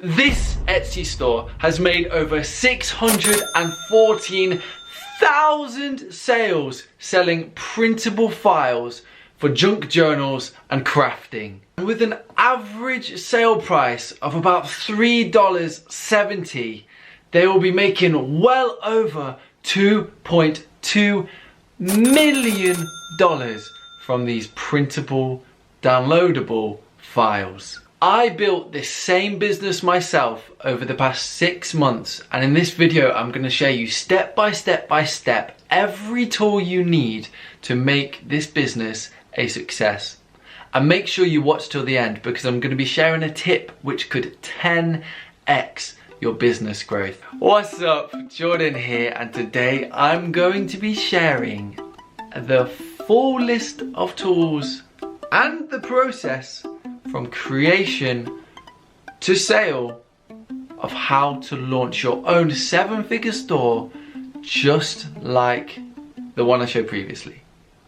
This Etsy store has made over 614,000 sales selling printable files for junk journals and crafting. And with an average sale price of about $3.70, they will be making well over $2.2 million from these printable, downloadable files. I built this same business myself over the past 6 months, and in this video I'm going to show you step by step every tool you need to make this business a success. And make sure you watch till the end, because I'm going to be sharing a tip which could 10x your business growth. What's up, Jordan here, and today I'm going to be sharing the full list of tools and the process from creation to sale of how to launch your own 7-figure store just like the one I showed previously.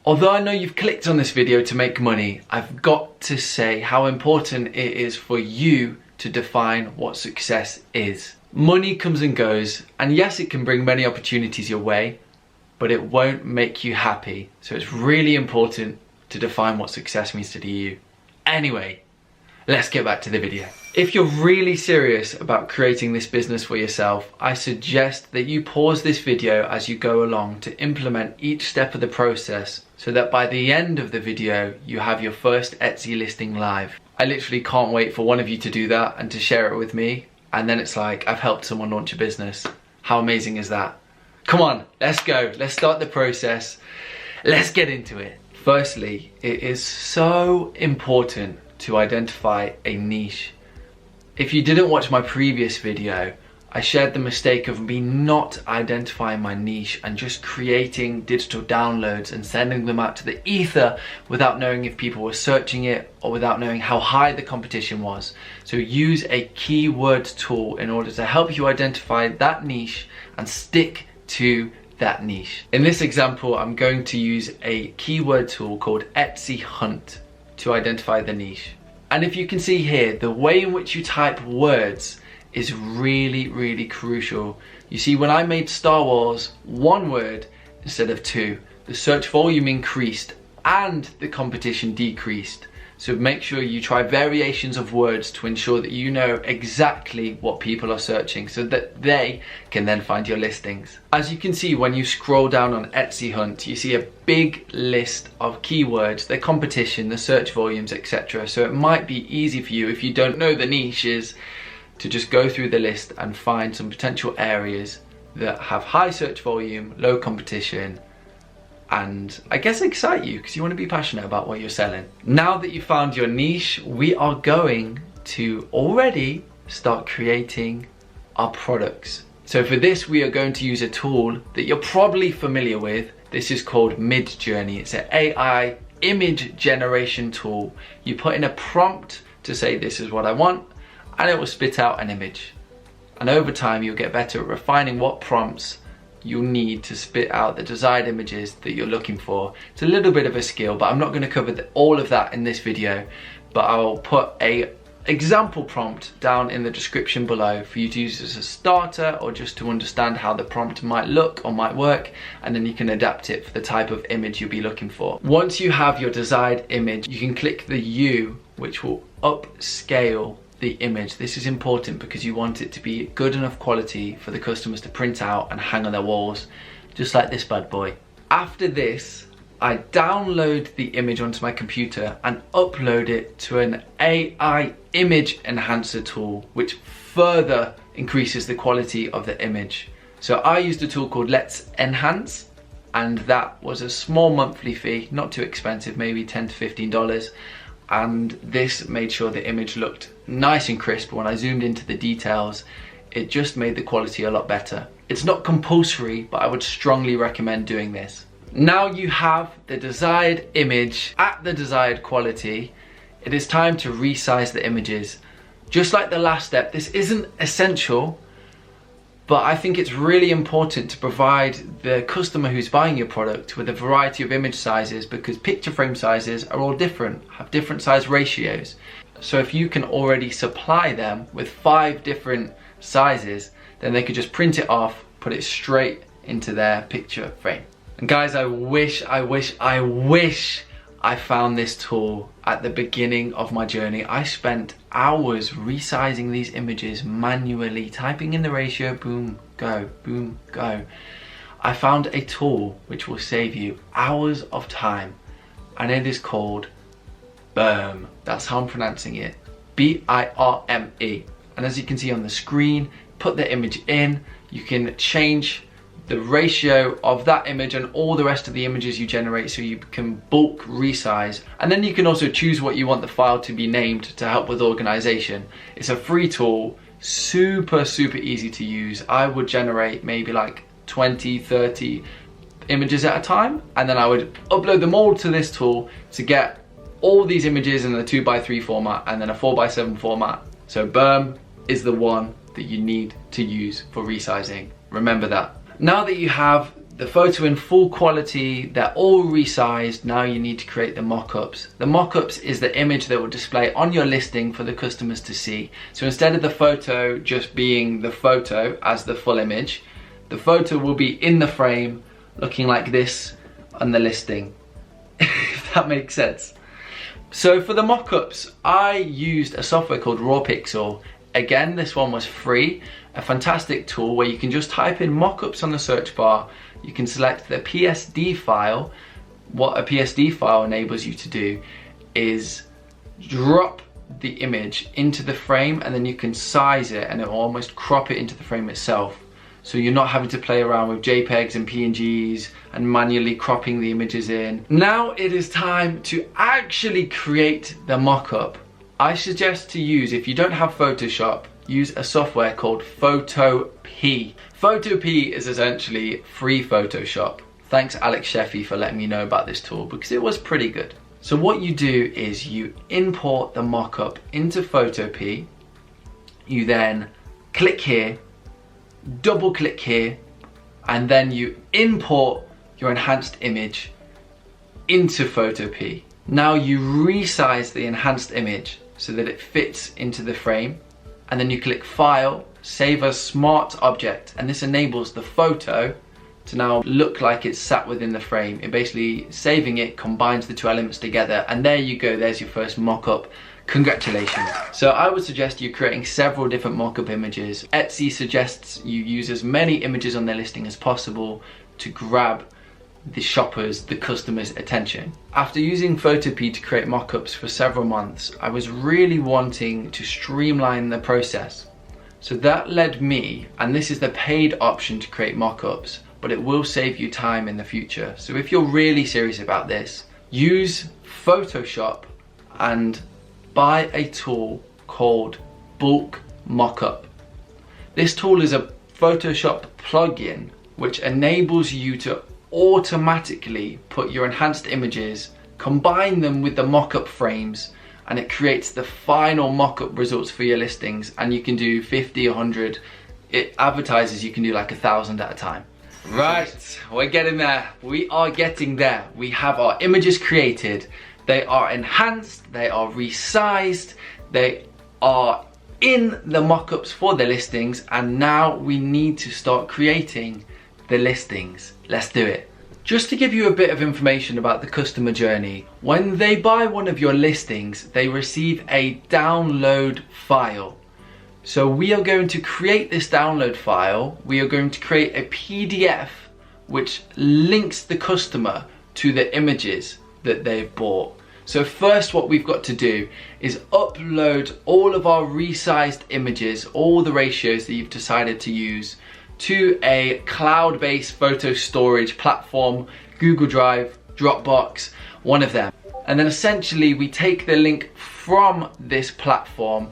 Although I know you've clicked on this video to make money, I've got to say how important it is for you to define what success is. Money comes and goes, and yes, it can bring many opportunities your way, but it won't make you happy. So it's really important to define what success means to you. Anyway, let's get back to the video. If you're really serious about creating this business for yourself, I suggest that you pause this video as you go along to implement each step of the process, so that by the end of the video, you have your first Etsy listing live. I literally can't wait for one of you to do that and to share it with me. And then it's like, I've helped someone launch a business. How amazing is that? Come on, let's go. Let's start the process. Let's get into it. Firstly, it is so important to identify a niche. If you didn't watch my previous video, I shared the mistake of me not identifying my niche and just creating digital downloads and sending them out to the ether without knowing if people were searching it or without knowing how high the competition was. So use a keyword tool in order to help you identify that niche and stick to that niche. In this example, I'm going to use a keyword tool called Etsy Hunt to identify the niche. And if you can see here, the way in which you type words is really crucial. You see, when I made Star Wars one word instead of two, the search volume increased and the competition decreased. So make sure you try variations of words to ensure that you know exactly what people are searching so that they can then find your listings. As you can see, when you scroll down on Etsy Hunt, you see a big list of keywords, their competition, the search volumes, etc. So it might be easy for you, if you don't know the niches, to just go through the list and find some potential areas that have high search volume, low competition, and I guess excite you because you want to be passionate about what you're selling. Now that you've found your niche, we are going to already start creating our products. So for this, we are going to use a tool that you're probably familiar with. This is called Midjourney. It's an AI image generation tool. You put in a prompt to say, this is what I want, and it will spit out an image. And over time, you'll get better at refining what prompts you'll need to spit out the desired images that you're looking for. It's a little bit of a skill, but I'm not going to cover all of that in this video, but I'll put a example prompt down in the description below for you to use as a starter or just to understand how the prompt might look or might work, and then you can adapt it for the type of image you'll be looking for. Once you have your desired image, you can click the U, which will upscale the image. This is important because you want it to be good enough quality for the customers to print out and hang on their walls, just like this bad boy. After this, I download the image onto my computer and upload it to an AI image enhancer tool, which further increases the quality of the image. So I used a tool called Let's Enhance, and that was a small monthly fee, not too expensive, maybe $10 to $15. And this made sure the image looked nice and crisp. When I zoomed into the details, it just made the quality a lot better. It's not compulsory, but I would strongly recommend doing this. Now you have the desired image at the desired quality, it is time to resize the images. Just like the last step, this isn't essential, but I think it's really important to provide the customer who's buying your product with a variety of image sizes, because picture frame sizes are all different, have different size ratios. So if you can already supply them with 5 different sizes, then they could just print it off, put it straight into their picture frame. And guys, I wish I found this tool at the beginning of my journey. I spent hours resizing these images manually, typing in the ratio, boom, go, boom, go. I found a tool which will save you hours of time, and it is called BIRME. That's how I'm pronouncing it, B-I-R-M-E. And as you can see on the screen, put the image in, you can change the ratio of that image and all the rest of the images you generate, so you can bulk resize. And then you can also choose what you want the file to be named to help with organization. It's a free tool, super easy to use. I would generate maybe like 20, 30 images at a time, and then I would upload them all to this tool to get all these images in a 2x3 format and then a 4x7 format. So BIRME is the one that you need to use for resizing. Remember that. Now that you have the photo in full quality, they're all resized, now you need to create the mockups. The mockups is the image that will display on your listing for the customers to see. So instead of the photo just being the photo as the full image, the photo will be in the frame looking like this on the listing, if that makes sense. So for the mockups, I used a software called RawPixel. Again, this one was free, a fantastic tool where you can just type in mockups on the search bar. You can select the PSD file. What a PSD file enables you to do is drop the image into the frame, and then you can size it and it will almost crop it into the frame itself. So you're not having to play around with JPEGs and PNGs and manually cropping the images in. Now it is time to actually create the mockup. I suggest to use, if you don't have Photoshop, use a software called Photopea. Photopea is essentially free Photoshop. Thanks Alex Sheffy for letting me know about this tool, because it was pretty good. So what you do is you import the mockup into Photopea. You then click here, double click here, and then you import your enhanced image into Photopea. Now you resize the enhanced image so that it fits into the frame, and then you click File, Save as Smart Object, and this enables the photo to now look like it's sat within the frame. It basically, saving it, combines the two elements together, and there you go, there's your first mock-up. Congratulations. So I would suggest you creating several different mock-up images. Etsy suggests you use as many images on their listing as possible to grab the shoppers, the customers' attention. After using Photopea to create mockups for several months, I was really wanting to streamline the process. So that led me, and this is the paid option to create mockups, but it will save you time in the future. So if you're really serious about this, use Photoshop and buy a tool called Bulk Mockup. This tool is a Photoshop plugin which enables you to automatically put your enhanced images, combine them with the mockup frames, and it creates the final mockup results for your listings. And you can do 50, 100. It advertises you can do like 1,000 at a time. Right, we're getting there. We are getting there. We have our images created. They are enhanced, they are resized, they are in the mockups for the listings, and now we need to start creating the listings. Let's do it. Just to give you a bit of information about the customer journey, when they buy one of your listings, they receive a download file. So we are going to create this download file. We are going to create a PDF which links the customer to the images that they've bought. So first what we've got to do is upload all of our resized images, all the ratios that you've decided to use, to a cloud-based photo storage platform, Google Drive, Dropbox, one of them. And then essentially we take the link from this platform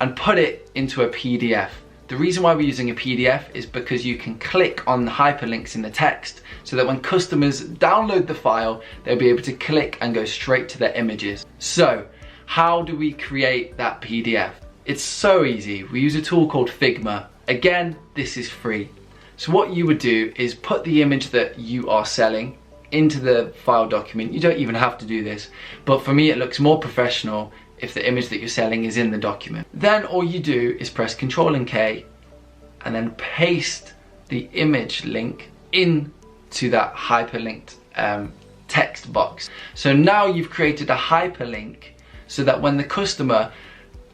and put it into a PDF. The reason why we're using a PDF is because you can click on the hyperlinks in the text, so that when customers download the file, they'll be able to click and go straight to their images. So how do we create that PDF? It's so easy. We use a tool called Figma. Again, this is free. So what you would do is put the image that you are selling into the file document. You don't even have to do this, but for me it looks more professional if the image that you're selling is in the document. Then all you do is press Ctrl and K and then paste the image link into that hyperlinked text box. So now you've created a hyperlink so that when the customer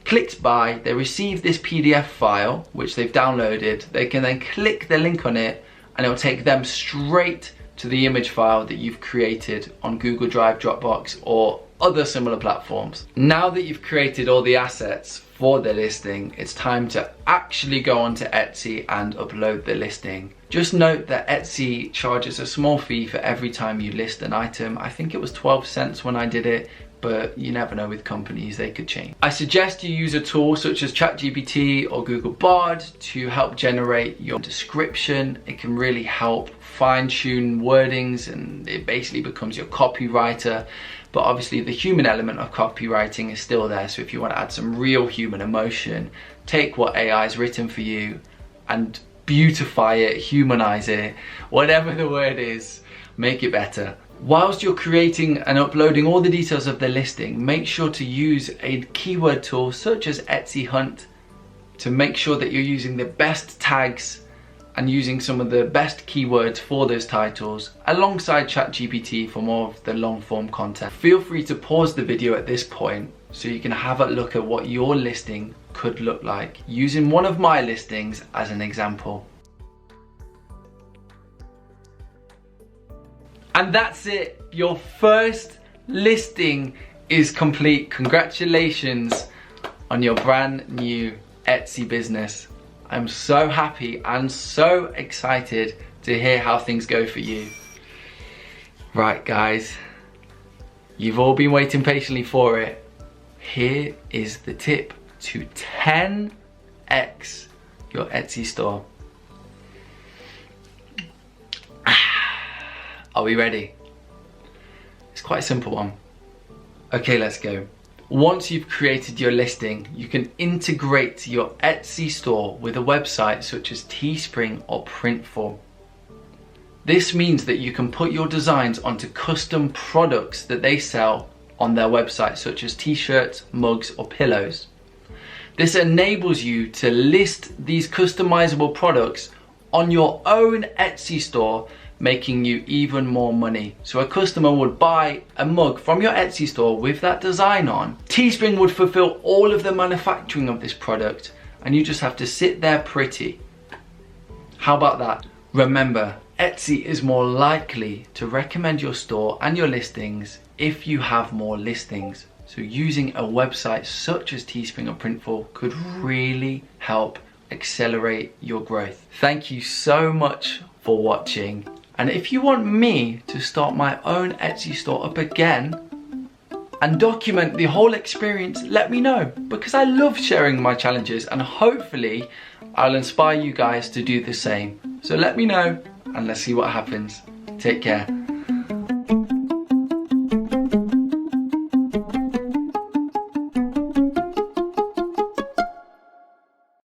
clicks buy, they receive this PDF file which they've downloaded, they can then click the link on it and it will take them straight to the image file that you've created on Google Drive, Dropbox or other similar platforms. Now that you've created all the assets for the listing, it's time to actually go onto Etsy and upload the listing. Just note that Etsy charges a small fee for every time you list an item. I think it was 12 cents when I did it, but you never know with companies, they could change. I suggest you use a tool such as ChatGPT or Google Bard to help generate your description. It can really help fine-tune wordings and it basically becomes your copywriter. But obviously the human element of copywriting is still there. So if you want to add some real human emotion, take what AI has written for you and beautify it, humanize it, whatever the word is, make it better. Whilst you're creating and uploading all the details of the listing, make sure to use a keyword tool such as Etsy Hunt to make sure that you're using the best tags and using some of the best keywords for those titles alongside ChatGPT for more of the long form content. Feel free to pause the video at this point so you can have a look at what your listing could look like using one of my listings as an example. And that's it, your first listing is complete. Congratulations on your brand new Etsy business. I'm so happy and so excited to hear how things go for you. Right guys, you've all been waiting patiently for it. Here is the tip to 10x your Etsy store. Are we ready? It's quite a simple one. Okay, let's go. Once you've created your listing, you can integrate your Etsy store with a website such as Teespring or Printful. This means that you can put your designs onto custom products that they sell on their website, such as t-shirts, mugs, or pillows. This enables you to list these customizable products on your own Etsy store, making you even more money. So a customer would buy a mug from your Etsy store with that design on. Teespring would fulfill all of the manufacturing of this product and you just have to sit there pretty. How about that? Remember, Etsy is more likely to recommend your store and your listings if you have more listings. So using a website such as Teespring or Printful could really help accelerate your growth. Thank you so much for watching. And if you want me to start my own Etsy store up again and document the whole experience, let me know, because I love sharing my challenges and hopefully I'll inspire you guys to do the same. So let me know and let's see what happens. Take care.